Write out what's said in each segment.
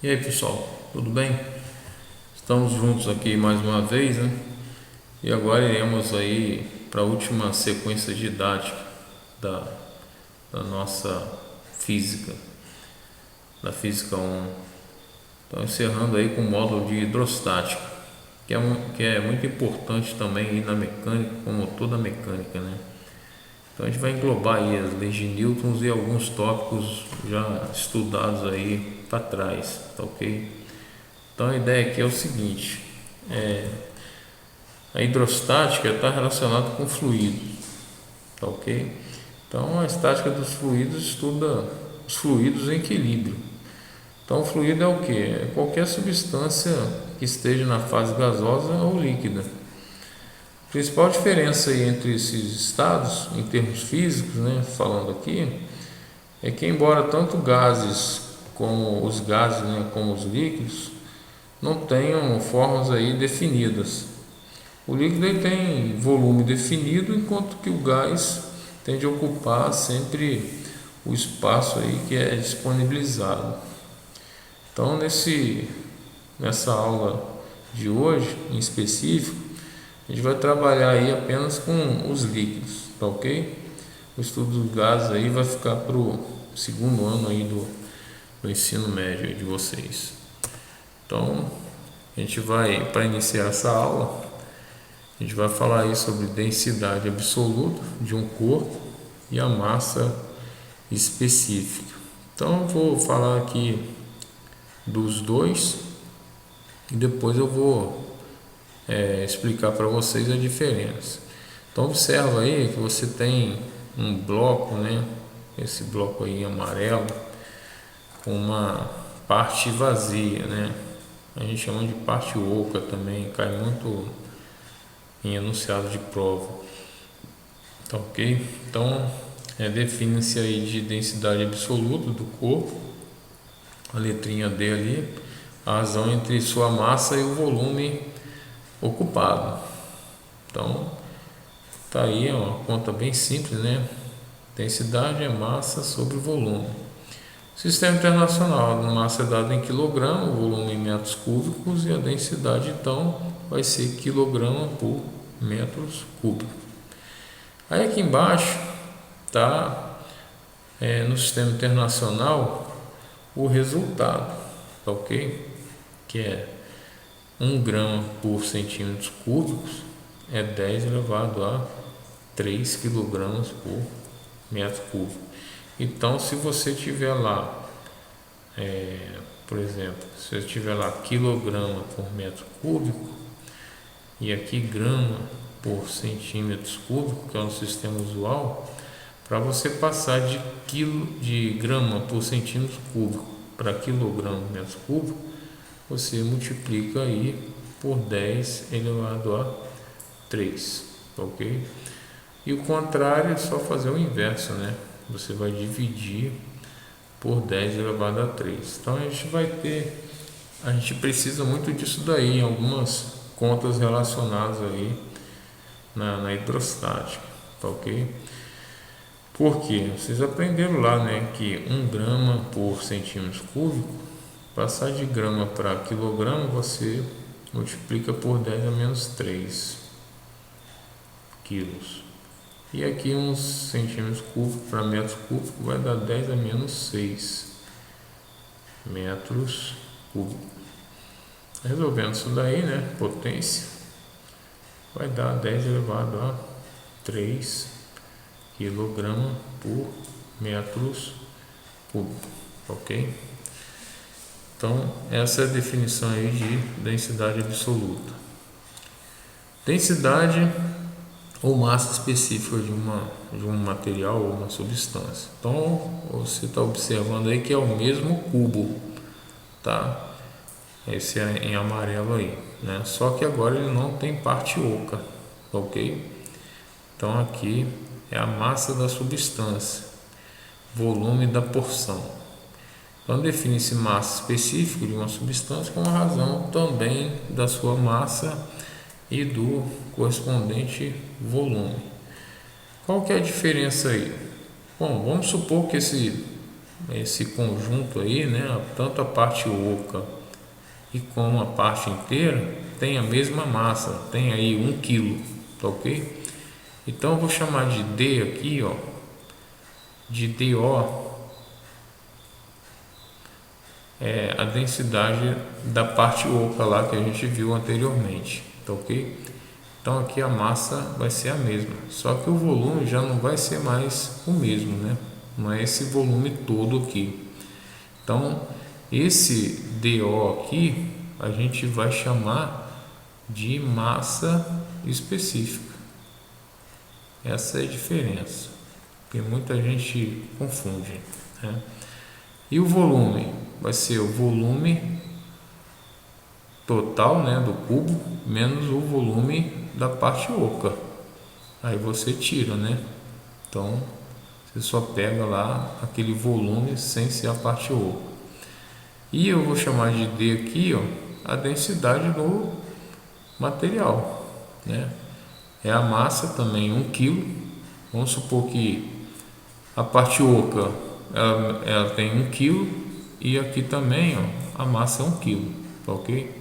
E aí pessoal, tudo bem? Estamos juntos aqui mais uma vez, né? E agora iremos aí para a última sequência didática da, da nossa física, da física 1. Então encerrando aí com o módulo de hidrostática, que é muito importante também aí na mecânica, como toda a mecânica, né? Então a gente vai englobar aí as leis de Newton e alguns tópicos já estudados aí para trás, tá ok? Então a ideia aqui é o seguinte: a hidrostática está relacionada com fluidos, tá ok? Então a estática dos fluidos estuda os fluidos em equilíbrio. Então o fluido é o que? É qualquer substância que esteja na fase gasosa ou líquida. A principal diferença aí entre esses estados, em termos físicos, né, falando aqui, é que embora tanto gases como os gases, né, como os líquidos, não tenham formas aí definidas. O líquido ele tem volume definido, enquanto que o gás tende a ocupar sempre o espaço aí que é disponibilizado. Então, nessa aula de hoje, em específico, a gente vai trabalhar aí apenas com os líquidos, tá ok? O estudo dos gases aí vai ficar para o segundo ano aí do ensino médio de vocês. Então, a gente vai, para iniciar essa aula, a gente vai falar aí sobre densidade absoluta de um corpo e a massa específica. Então eu vou falar aqui dos dois e depois eu vou explicar para vocês a diferença. Então observa aí que você tem um bloco, né? Esse bloco aí amarelo com uma parte vazia, né? A gente chama de parte oca também, cai muito em enunciado de prova, tá ok? Então define-se aí de densidade absoluta do corpo, a letrinha D ali, a razão entre sua massa e o volume ocupado. Então tá aí uma conta bem simples, né? Densidade é massa sobre volume. Sistema internacional, a massa é dada em quilograma, o volume em metros cúbicos e a densidade então vai ser quilograma por metros cúbicos. Aí aqui embaixo tá no sistema internacional o resultado, tá ok? Que é 1 grama por centímetros cúbicos é 10 elevado a 3 quilogramas por metro cúbico. Então se você tiver lá, por exemplo, se eu tiver lá quilograma por metro cúbico e aqui grama por centímetros cúbicos, que é um sistema usual, para você passar de grama por centímetro cúbico para quilograma por metro cúbico, você multiplica aí por 10 elevado a 3, ok? E o contrário é só fazer o inverso, né? Você vai dividir por 10 elevado a 3. Então a gente precisa muito disso daí em algumas contas relacionadas aí na hidrostática, tá ok? Porque vocês aprenderam lá, né, que 1 grama por centímetro cúbico, passar de grama para quilograma, você multiplica por 10 a menos 3 quilos. E aqui uns centímetros cúbicos para metros cúbicos vai dar 10 a menos 6 metros cúbicos. Resolvendo isso daí, né, potência, vai dar 10 elevado a 3 quilograma por metros cúbicos, ok? Então essa é a definição aí de densidade absoluta. Densidade ou massa específica de um material ou uma substância. Então você está observando aí que é o mesmo cubo, tá? Esse é em amarelo aí, né? Só que agora ele não tem parte oca, ok? Então aqui é a massa da substância, volume da porção. Então define-se massa específica de uma substância com a razão também da sua massa e do correspondente volume. Qual que é a diferença aí? Bom, vamos supor que esse esse conjunto aí, né, tanto a parte oca e como a parte inteira, tem a mesma massa, tem aí 1 kg, tá ok? Então eu vou chamar de D aqui, ó, de DO, a densidade da parte oca lá que a gente viu anteriormente, tá ok? Então aqui a massa vai ser a mesma, só que o volume já não vai ser mais o mesmo, né? Não é esse volume todo aqui. Então esse DO aqui a gente vai chamar de massa específica. Essa é a diferença, porque muita gente confunde, né? E o volume vai ser o volume total, né, do cubo menos o volume da parte oca. Aí você tira, né? Então você só pega lá aquele volume sem ser a parte oca. E eu vou chamar de D aqui, ó, a densidade do material, né? É a massa também, 1 kg. Vamos supor que a parte oca ela tem 1 kg e aqui também, ó, a massa é 1 kg, tá ok?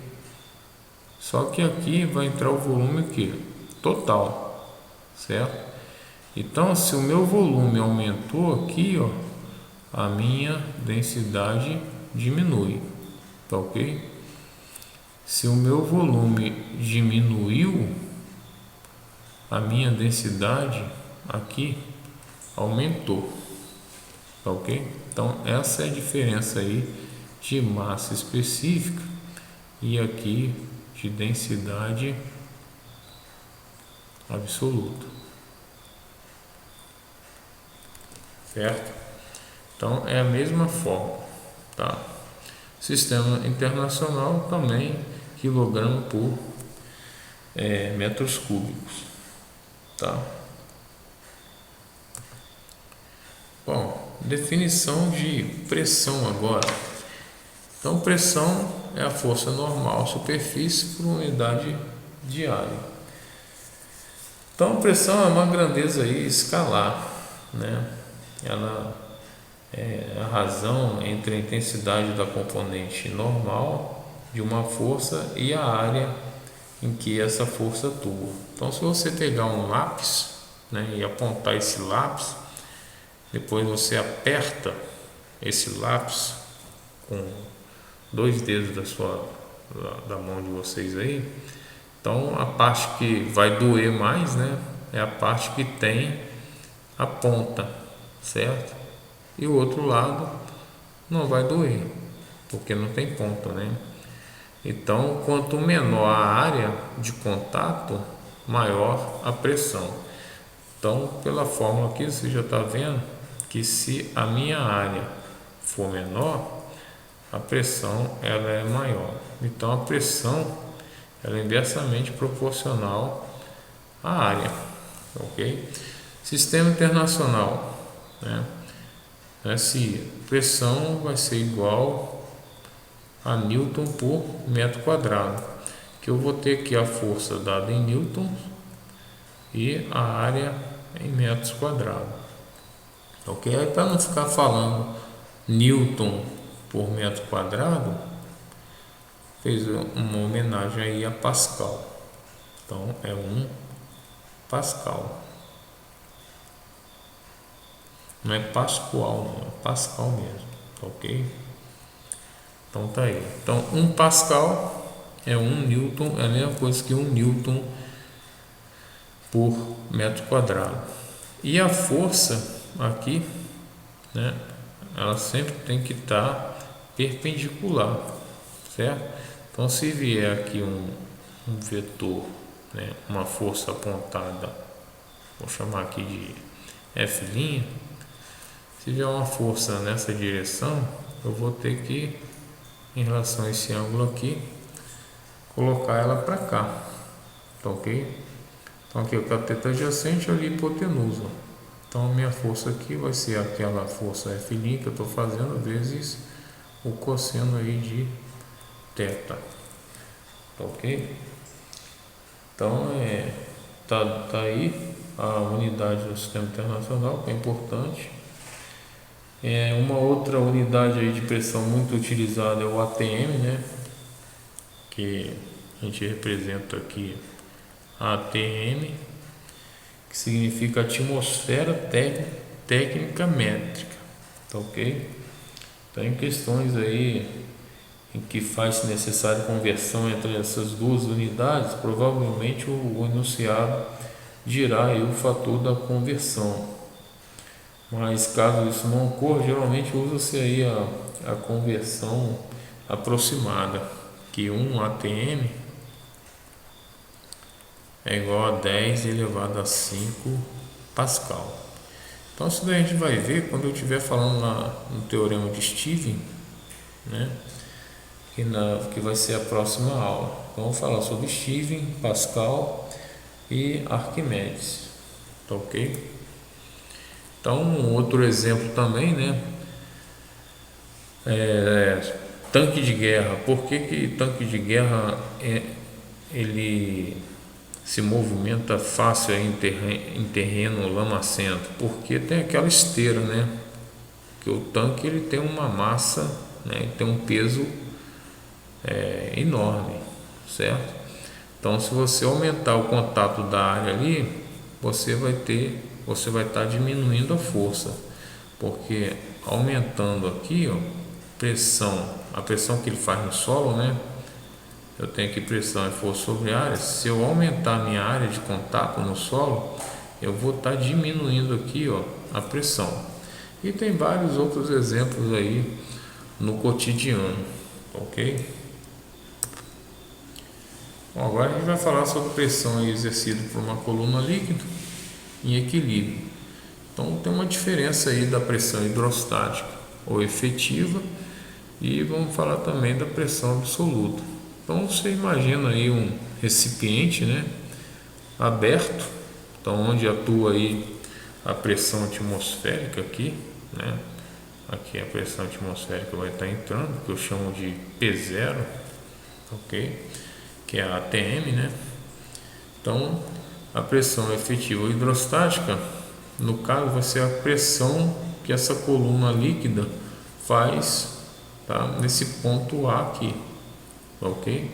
Só que aqui vai entrar o volume aqui, total, certo? Então, se o meu volume aumentou aqui, ó, a minha densidade diminui, tá ok? Se o meu volume diminuiu, a minha densidade aqui aumentou, tá ok? Então essa é a diferença aí de massa específica e aqui de densidade absoluta, certo? Então é a mesma forma, tá? Sistema internacional também quilograma por metros cúbicos, tá? Bom, definição de pressão agora. Então, pressão é a força normal superfície por unidade de área. Então, pressão é uma grandeza aí escalar, né? Ela é a razão entre a intensidade da componente normal de uma força e a área em que essa força atua. Então, se você pegar um lápis, né, e apontar esse lápis, depois você aperta esse lápis com 2 dedos da mão de vocês aí. Então a parte que vai doer mais, né, é a parte que tem a ponta, certo? E o outro lado não vai doer, porque não tem ponta, né? Então quanto menor a área de contato, maior a pressão. Então pela fórmula aqui você já está vendo que se a minha área for menor, a pressão ela é maior. Então a pressão ela é inversamente proporcional à área, ok? Sistema internacional, né? Se pressão vai ser igual a Newton por metro quadrado, que eu vou ter aqui a força dada em newtons e a área em metros quadrados, ok? Aí para não ficar falando Newton por metro quadrado, fez uma homenagem aí a Pascal. Então é 1 Pascal. Não é Pascoal, não, é Pascal mesmo, ok? Então tá aí. Então 1 Pascal é 1 Newton, é a mesma coisa que 1 Newton por metro quadrado. E a força aqui, né, ela sempre tem que estar perpendicular, certo? Então se vier aqui um vetor, né, uma força apontada, vou chamar aqui de F', se vier uma força nessa direção, eu vou ter que, em relação a esse ângulo aqui, colocar ela para cá, tá ok? Então aqui o cateto adjacente e ali hipotenusa. Então a minha força aqui vai ser aquela força F' que eu estou fazendo vezes o cosseno aí de θ, tá ok? Então tá aí a unidade do sistema internacional, que é importante. Uma outra unidade aí de pressão muito utilizada é o ATM, né? Que a gente representa aqui a ATM, que significa atmosfera técnica métrica, tá ok? Então, em questões aí em que faz-se necessária conversão entre essas duas unidades, provavelmente o enunciado dirá aí o fator da conversão. Mas caso isso não ocorra, geralmente usa-se aí a conversão aproximada, que 1 ATM é igual a 10 elevado a 5 Pascal. Então isso daí a gente vai ver quando eu estiver falando lá no teorema de Stevens, né? Que vai ser a próxima aula. Então vamos falar sobre Stevens, Pascal e Arquimedes, tá ok? Então um outro exemplo também, né? Tanque de guerra. Por que tanque de guerra ele se movimenta fácil em terreno lamacento? Porque tem aquela esteira, né? Que o tanque ele tem uma massa, né? Tem um peso enorme, certo? Então, se você aumentar o contato da área ali, você vai estar diminuindo a força, porque aumentando aqui, ó, a pressão que ele faz no solo, né? Eu tenho aqui pressão e força sobre a área. Se eu aumentar a minha área de contato no solo, eu vou estar diminuindo aqui, ó, a pressão. E tem vários outros exemplos aí no cotidiano, ok? Bom, agora a gente vai falar sobre pressão exercida por uma coluna líquida em equilíbrio. Então tem uma diferença aí da pressão hidrostática ou efetiva e vamos falar também da pressão absoluta. Então você imagina aí um recipiente, né, aberto, então onde atua aí a pressão atmosférica aqui, né? Aqui a pressão atmosférica vai estar entrando, que eu chamo de P0, ok? Que é a ATM, né? Então a pressão efetiva ou hidrostática, no caso, vai ser a pressão que essa coluna líquida faz, tá? Nesse ponto A aqui, ok?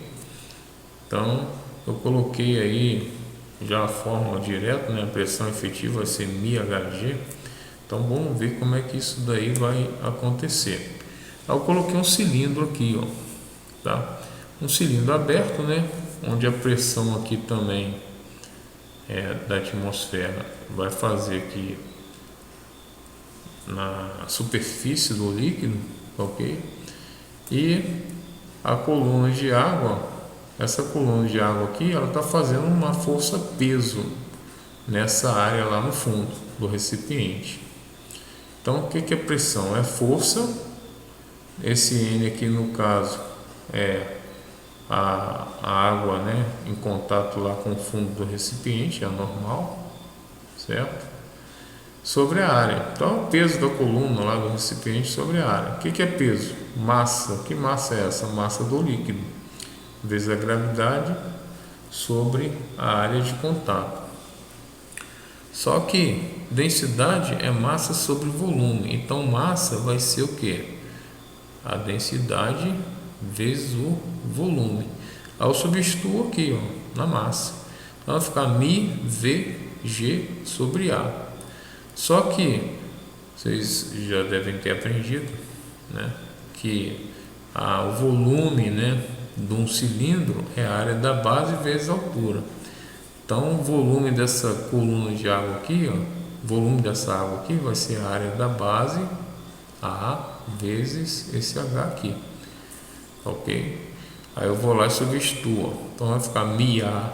Então eu coloquei aí já a fórmula direta, né? A pressão efetiva vai ser μHg. Então vamos ver como é que isso daí vai acontecer. Eu coloquei um cilindro aqui, ó, tá? Um cilindro aberto, né? Onde a pressão aqui também da atmosfera vai fazer aqui na superfície do líquido, ok? E a coluna de água, essa coluna de água aqui, ela está fazendo uma força peso nessa área lá no fundo do recipiente. Então o que é pressão? É força. Esse N aqui no caso é a água, né, em contato lá com o fundo do recipiente, é normal, certo? Sobre a área. Então, o peso da coluna lá do recipiente sobre a área. O que é peso? Massa. Que massa é essa? Massa do líquido, vezes a gravidade sobre a área de contato. Só que densidade é massa sobre volume. Então, massa vai ser o que? A densidade vezes o volume. Aí eu substituo aqui, ó, na massa. Então vai ficar μVg sobre A. Só que vocês já devem ter aprendido, né, que o volume, né, de um cilindro é a área da base vezes a altura. Então o volume dessa coluna de água aqui, ó, volume dessa água aqui vai ser a área da base A vezes esse H aqui, ok? Aí eu vou lá e substituo, então vai ficar μA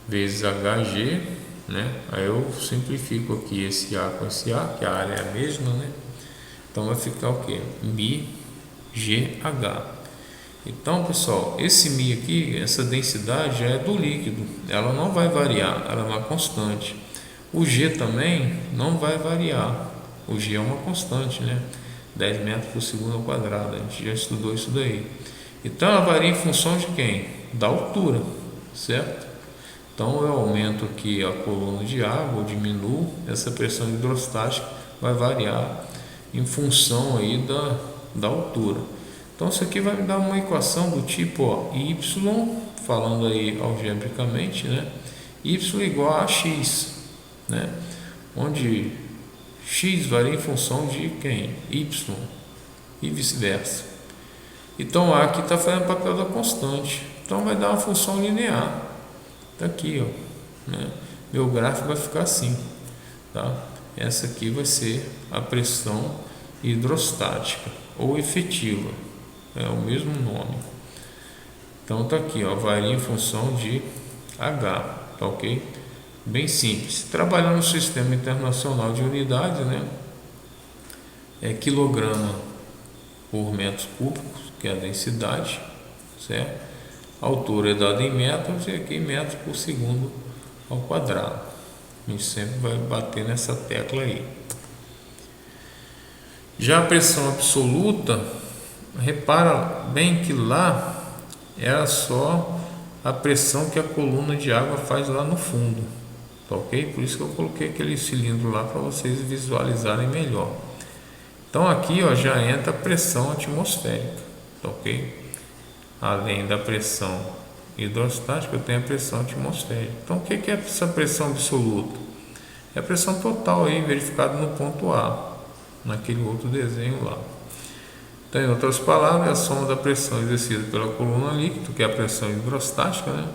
vezes HG, né? Aí eu simplifico aqui esse A com esse A, que a área é a mesma, né? Então vai ficar o que? μGH. Então, pessoal, esse μ aqui, essa densidade já é do líquido, ela não vai variar, ela é uma constante. O G também não vai variar, o G é uma constante, né? 10 metros por segundo ao quadrado, a gente já estudou isso daí. Então ela varia em função de quem? Da altura, certo? Então eu aumento aqui a coluna de água, ou diminuo, essa pressão hidrostática vai variar em função aí da altura. Então isso aqui vai me dar uma equação do tipo, ó, y, falando aí algebricamente, né? Y igual a x, né? Onde x varia em função de quem? Y e vice-versa. Então A aqui está fazendo o papel da constante. Então vai dar uma função linear. Está aqui, ó, né? Meu gráfico vai ficar assim, tá? Essa aqui vai ser a pressão hidrostática ou efetiva, é o mesmo nome. Então tá aqui, ó, varia em função de H, tá ok? Bem simples. Trabalhando no sistema internacional de unidades, né? É quilograma por metros cúbicos, que é a densidade, certo? A altura é dada em metros e aqui em metros por segundo ao quadrado. A gente sempre vai bater nessa tecla aí. Já a pressão absoluta, repara bem que lá era só a pressão que a coluna de água faz lá no fundo, tá ok? Por isso que eu coloquei aquele cilindro lá para vocês visualizarem melhor. Então aqui, ó, já entra a pressão atmosférica, tá ok? Além da pressão hidrostática, eu tenho a pressão atmosférica. Então o que é essa pressão absoluta? É a pressão total aí verificada no ponto A, naquele outro desenho lá. Então, em outras palavras, é a soma da pressão exercida pela coluna líquida, que é a pressão hidrostática, né,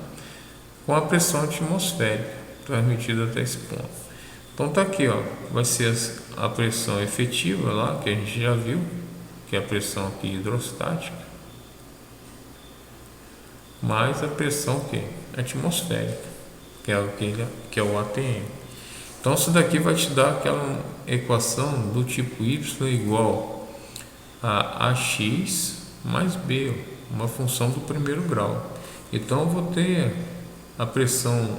com a pressão atmosférica transmitida até esse ponto. Então tá aqui, ó, vai ser a pressão efetiva lá, que a gente já viu, que é a pressão aqui hidrostática, mais a pressão atmosférica, que é o ATM. Então isso daqui vai te dar aquela equação do tipo y igual a ax mais b, uma função do primeiro grau. Então eu vou ter a pressão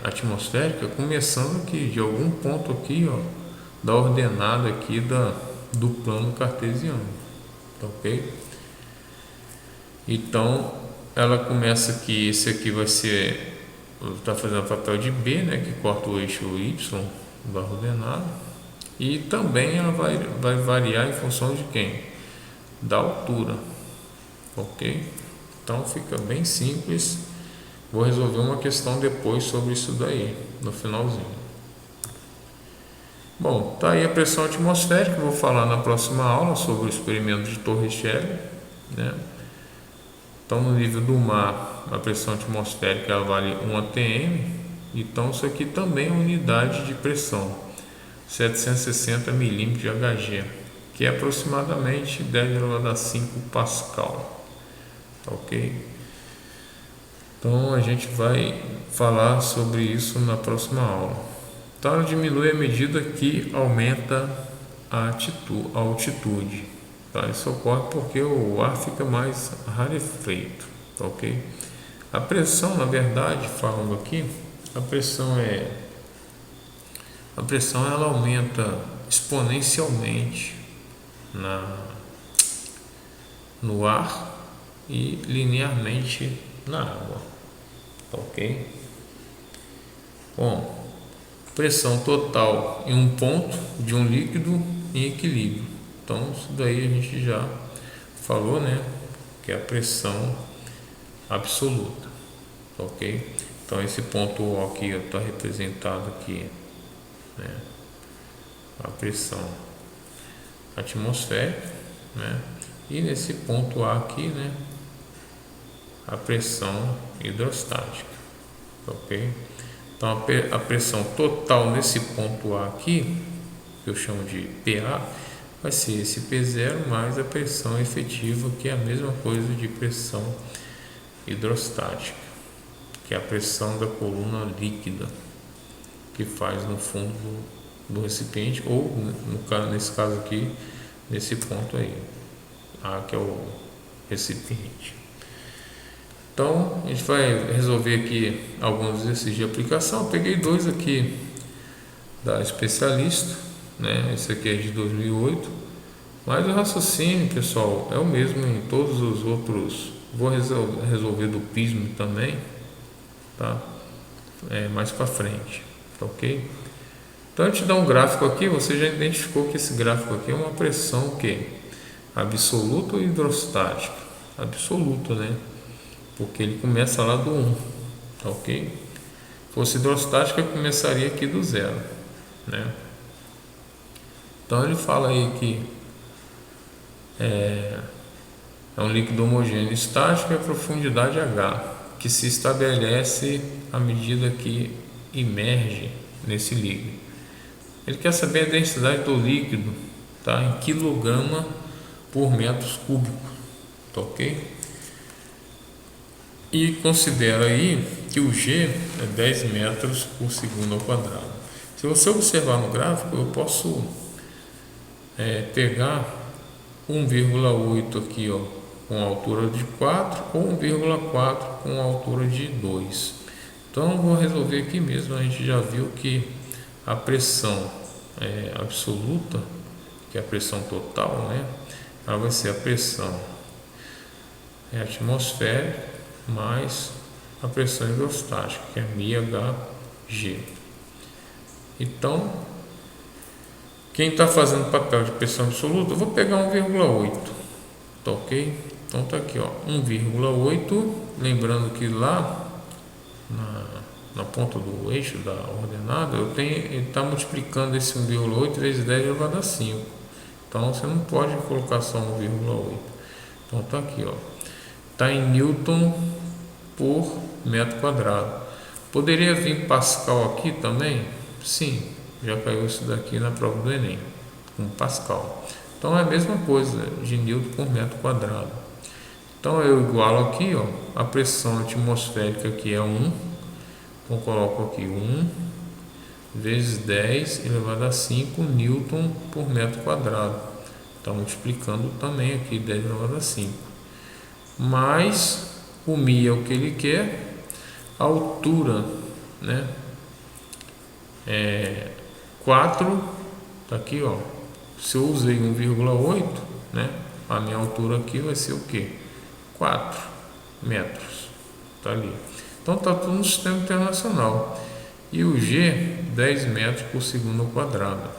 atmosférica começando aqui de algum ponto aqui, ó, da ordenada aqui do plano cartesiano, tá ok? Então ela começa aqui, esse aqui vai ser, está fazendo o papel de B, né, que corta o eixo Y da ordenada, e também ela vai variar em função de quem? Da altura, ok? Então fica bem simples. Vou resolver uma questão depois sobre isso daí, no finalzinho. Bom, tá aí a pressão atmosférica. Vou falar na próxima aula sobre o experimento de Torricelli, né? Então, no nível do mar, a pressão atmosférica ela vale 1 atm. Então, isso aqui também é unidade de pressão, 760 milímetros de Hg, que é aproximadamente 10,5 Pascal, ok? Então, a gente vai falar sobre isso na próxima aula. Então, ela diminui à medida que aumenta a altitude. Tá? Isso ocorre porque o ar fica mais rarefeito, tá, ok? A pressão, na verdade, falando aqui, a pressão ela aumenta exponencialmente no ar e linearmente na água, tá, ok? Bom, pressão total em um ponto de um líquido em equilíbrio. Então, isso daí a gente já falou, né? Que é a pressão absoluta, tá, ok? Então, esse ponto O aqui está representado aqui, né? A pressão atmosférica, né? E nesse ponto A aqui, né? A pressão hidrostática, tá, ok? Então, a pressão total nesse ponto A aqui, que eu chamo de PA, vai ser esse P0 mais a pressão efetiva, que é a mesma coisa de pressão hidrostática, que é a pressão da coluna líquida que faz no fundo do recipiente, ou nesse caso aqui, nesse ponto aí, A, que é o recipiente. Então, a gente vai resolver aqui alguns exercícios de aplicação. Eu peguei dois aqui da especialista, né? Esse aqui é de 2008, mas o raciocínio, pessoal, é o mesmo em todos os outros. Vou resolver do prisma também, tá? Mais para frente, tá, ok? Então eu te dou um gráfico aqui, você já identificou que esse gráfico aqui é uma pressão o quê? Absoluta ou hidrostática? Absoluta, né? Porque ele começa lá do 1, tá ok? Se fosse hidrostática, começaria aqui do 0, né? Então ele fala aí que é um líquido homogêneo estático e a profundidade H, que se estabelece à medida que imerge nesse líquido. Ele quer saber a densidade do líquido, tá? Em quilograma por metros cúbicos, tá ok? E considera aí que o G é 10 metros por segundo ao quadrado. Se você observar no gráfico, eu posso pegar 1,8 aqui, ó, com altura de 4 ou 1,4 com altura de 2. Então eu vou resolver aqui mesmo. A gente já viu que a pressão absoluta, que é a pressão total, né? Ela vai ser a pressão atmosférica mais a pressão hidrostática, que é μHg. Então, quem está fazendo papel de pressão absoluta, eu vou pegar 1,8, tá ok? Então tá aqui, ó, 1,8, lembrando que lá na ponta do eixo da ordenada, ele está multiplicando esse 1,8 vezes 10 elevado a 5. Então você não pode colocar só 1,8. Então tá aqui, ó, está em Newton por metro quadrado. Poderia vir Pascal aqui também? Sim, já caiu isso daqui na prova do Enem, com Pascal. Então é a mesma coisa de Newton por metro quadrado. Então eu igualo aqui, ó, a pressão atmosférica, que é 1. Então coloco aqui 1 vezes 10 elevado a 5 Newton por metro quadrado. Está multiplicando também aqui 10 elevado a 5. Mais o mi é o que ele quer, a altura, né? 4, tá aqui, ó. Se eu usei 1,8, né? A minha altura aqui vai ser o que? 4 metros, tá ali. Então tá tudo no sistema internacional. E o G, 10 metros por segundo ao quadrado.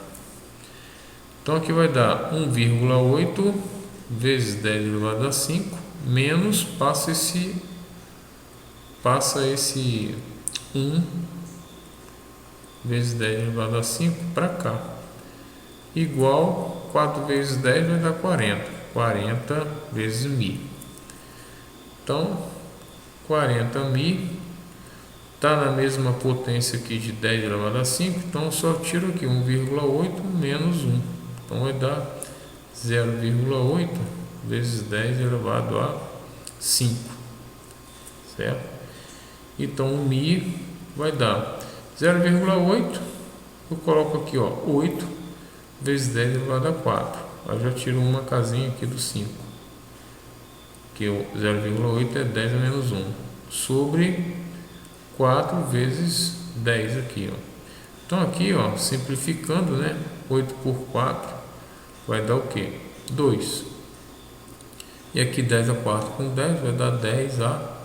Então aqui vai dar 1,8 vezes 10 elevado a 5 menos, passa esse 1 vezes 10 elevado a 5 para cá, igual 4 vezes 10 vai dar 40 vezes mi. Então 40 mi está na mesma potência aqui de 10 elevado a 5, então eu só tiro aqui 1,8 menos 1, então vai dar 0,8 vezes 10 elevado a 5, certo? Então o mi vai dar 0,8, eu coloco aqui, ó, 8 vezes 10 elevado a 4, aí já tiro uma casinha aqui do 5, que o 0,8 é 10 a menos 1, sobre 4 vezes 10 aqui, ó. Então aqui, ó, simplificando, né, 8 por 4 vai dar o que? 2. E aqui 10 a quarta com 10 vai dar 10 a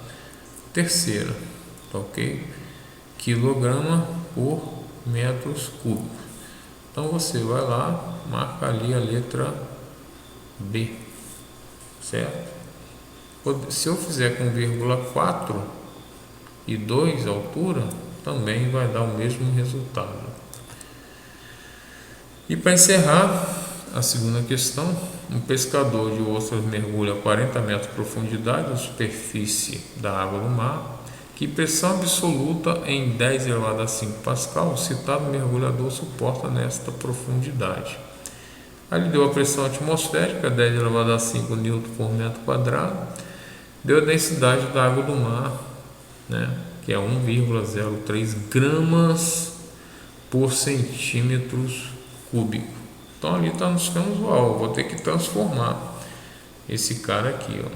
terceira, tá ok? Quilograma por metros cúbicos. Então você vai lá, marca ali a letra B, certo? Se eu fizer com 1,4 e 2 a altura, também vai dar o mesmo resultado. E para encerrar a segunda questão, um pescador de ostras mergulha a 40 metros de profundidade na superfície da água do mar, que pressão absoluta em 10 elevado a 5 pascal o citado mergulhador suporta nesta profundidade. Aí ele deu a pressão atmosférica, 10 elevado a 5 newton por metro quadrado, deu a densidade da água do mar, né, que é 1,03 gramas por centímetros cúbicos. Então ali está nos canos UAU, vou ter que transformar esse cara aqui, ó.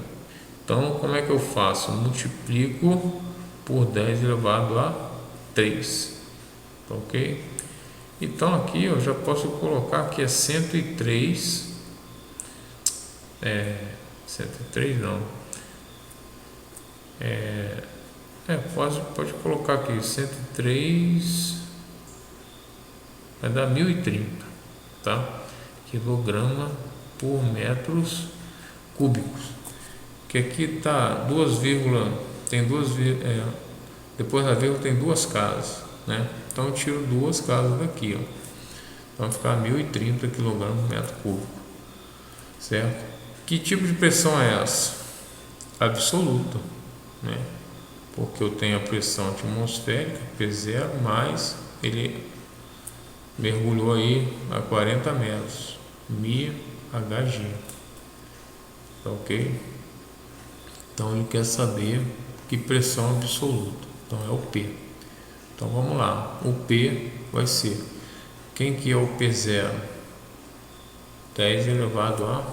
Então como é que eu faço? Multiplico por 10 elevado a 3, tá ok? Então aqui eu já posso colocar que é 103, 103 não, pode colocar aqui 103 vai dar 1030, tá? Quilograma por metros cúbicos. Que aqui tá depois da vírgula tem duas casas, né? Então eu tiro duas casas daqui, ó. Então vai ficar 1030 kg por metro cúbico, certo? Que tipo de pressão é essa? Absoluta, né? Porque eu tenho a pressão atmosférica, P0, mais ele mergulhou aí a 40 metros, MHG, tá ok? Então ele quer saber que pressão absoluta, então é o P. Então vamos lá, o P vai ser, quem que é o P0? 10 elevado a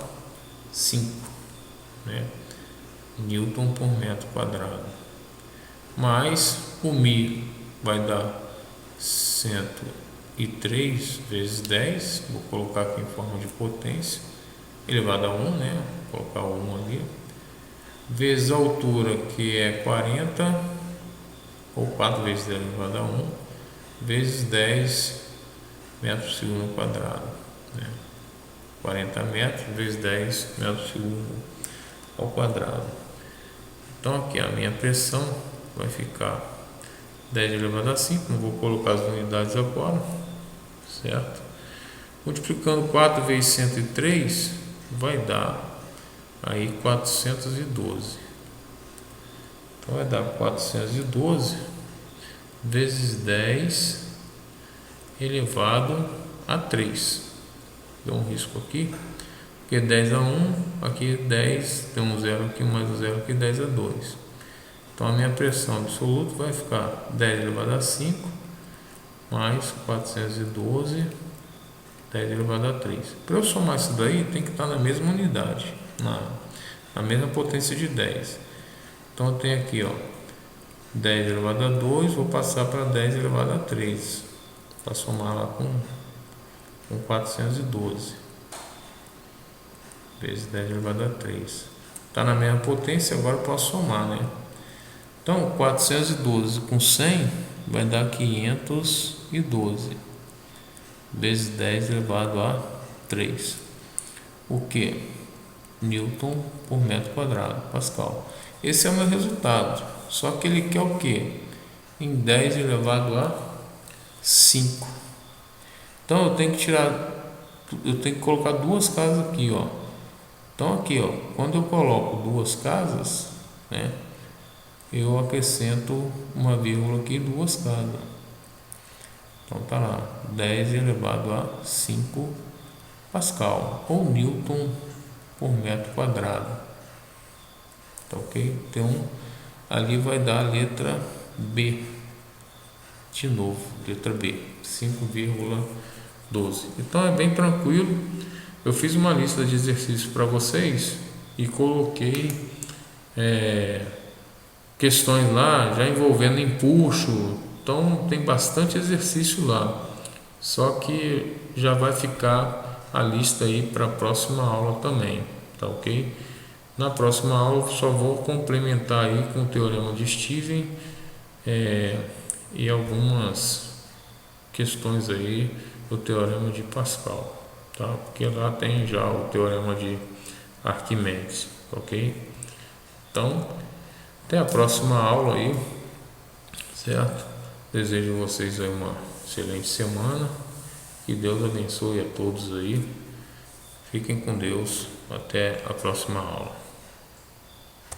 5, né? Newton por metro quadrado, mais o Mi vai dar 103 vezes 10, vou colocar aqui em forma de potência, elevado a 1, né? Vou colocar o 1 ali, vezes a altura, que é 40, ou 4 vezes 10 elevado a 1, vezes 10 metros por segundo quadrado, né? 40 metros vezes 10 metros por segundo ao quadrado. Então aqui a minha pressão vai ficar 10 elevado a 5, não vou colocar as unidades agora, certo? Multiplicando 4 vezes 103 vai dar aí 412. Então vai dar 412 vezes 10 elevado a 3. Deu um risco aqui, porque 10 a 1, aqui 10, tem um 0 aqui, mais um 0 aqui, 10 a 2. Então a minha pressão absoluta vai ficar 10 elevado a 5 mais 412, 10 elevado a 3. Para eu somar isso daí, tem que estar na mesma unidade, na mesma potência de 10. Então eu tenho aqui, ó, 10 elevado a 2, vou passar para 10 elevado a 3, para somar lá com 412 vezes 10 elevado a 3. Está na mesma potência, agora eu posso somar, né? Então 412 com 100 vai dar 512 vezes 10 elevado a 3. O que? Newton por metro quadrado, Pascal. Esse é o meu resultado, só que ele quer o que? Em 10 elevado a 5. Então eu tenho que colocar duas casas aqui, ó. Então aqui, ó, quando eu coloco duas casas, né, eu acrescento uma vírgula aqui, duas casas. Então tá lá, 10 elevado a 5 Pascal, ou Newton por metro quadrado. Tá ok? Então ali vai dar a letra B. De novo, letra B, 5,12. Então é bem tranquilo. Eu fiz uma lista de exercícios para vocês e coloquei questões lá já envolvendo empuxo. Então tem bastante exercício lá. Só que já vai ficar a lista aí para a próxima aula também, tá ok? Na próxima aula eu só vou complementar aí com o teorema de Steven e algumas questões aí do teorema de Pascal, tá? Porque lá tem já o teorema de Arquimedes, ok? Então, até a próxima aula aí, certo? Desejo a vocês aí uma excelente semana, que Deus abençoe a todos aí, fiquem com Deus, até a próxima aula.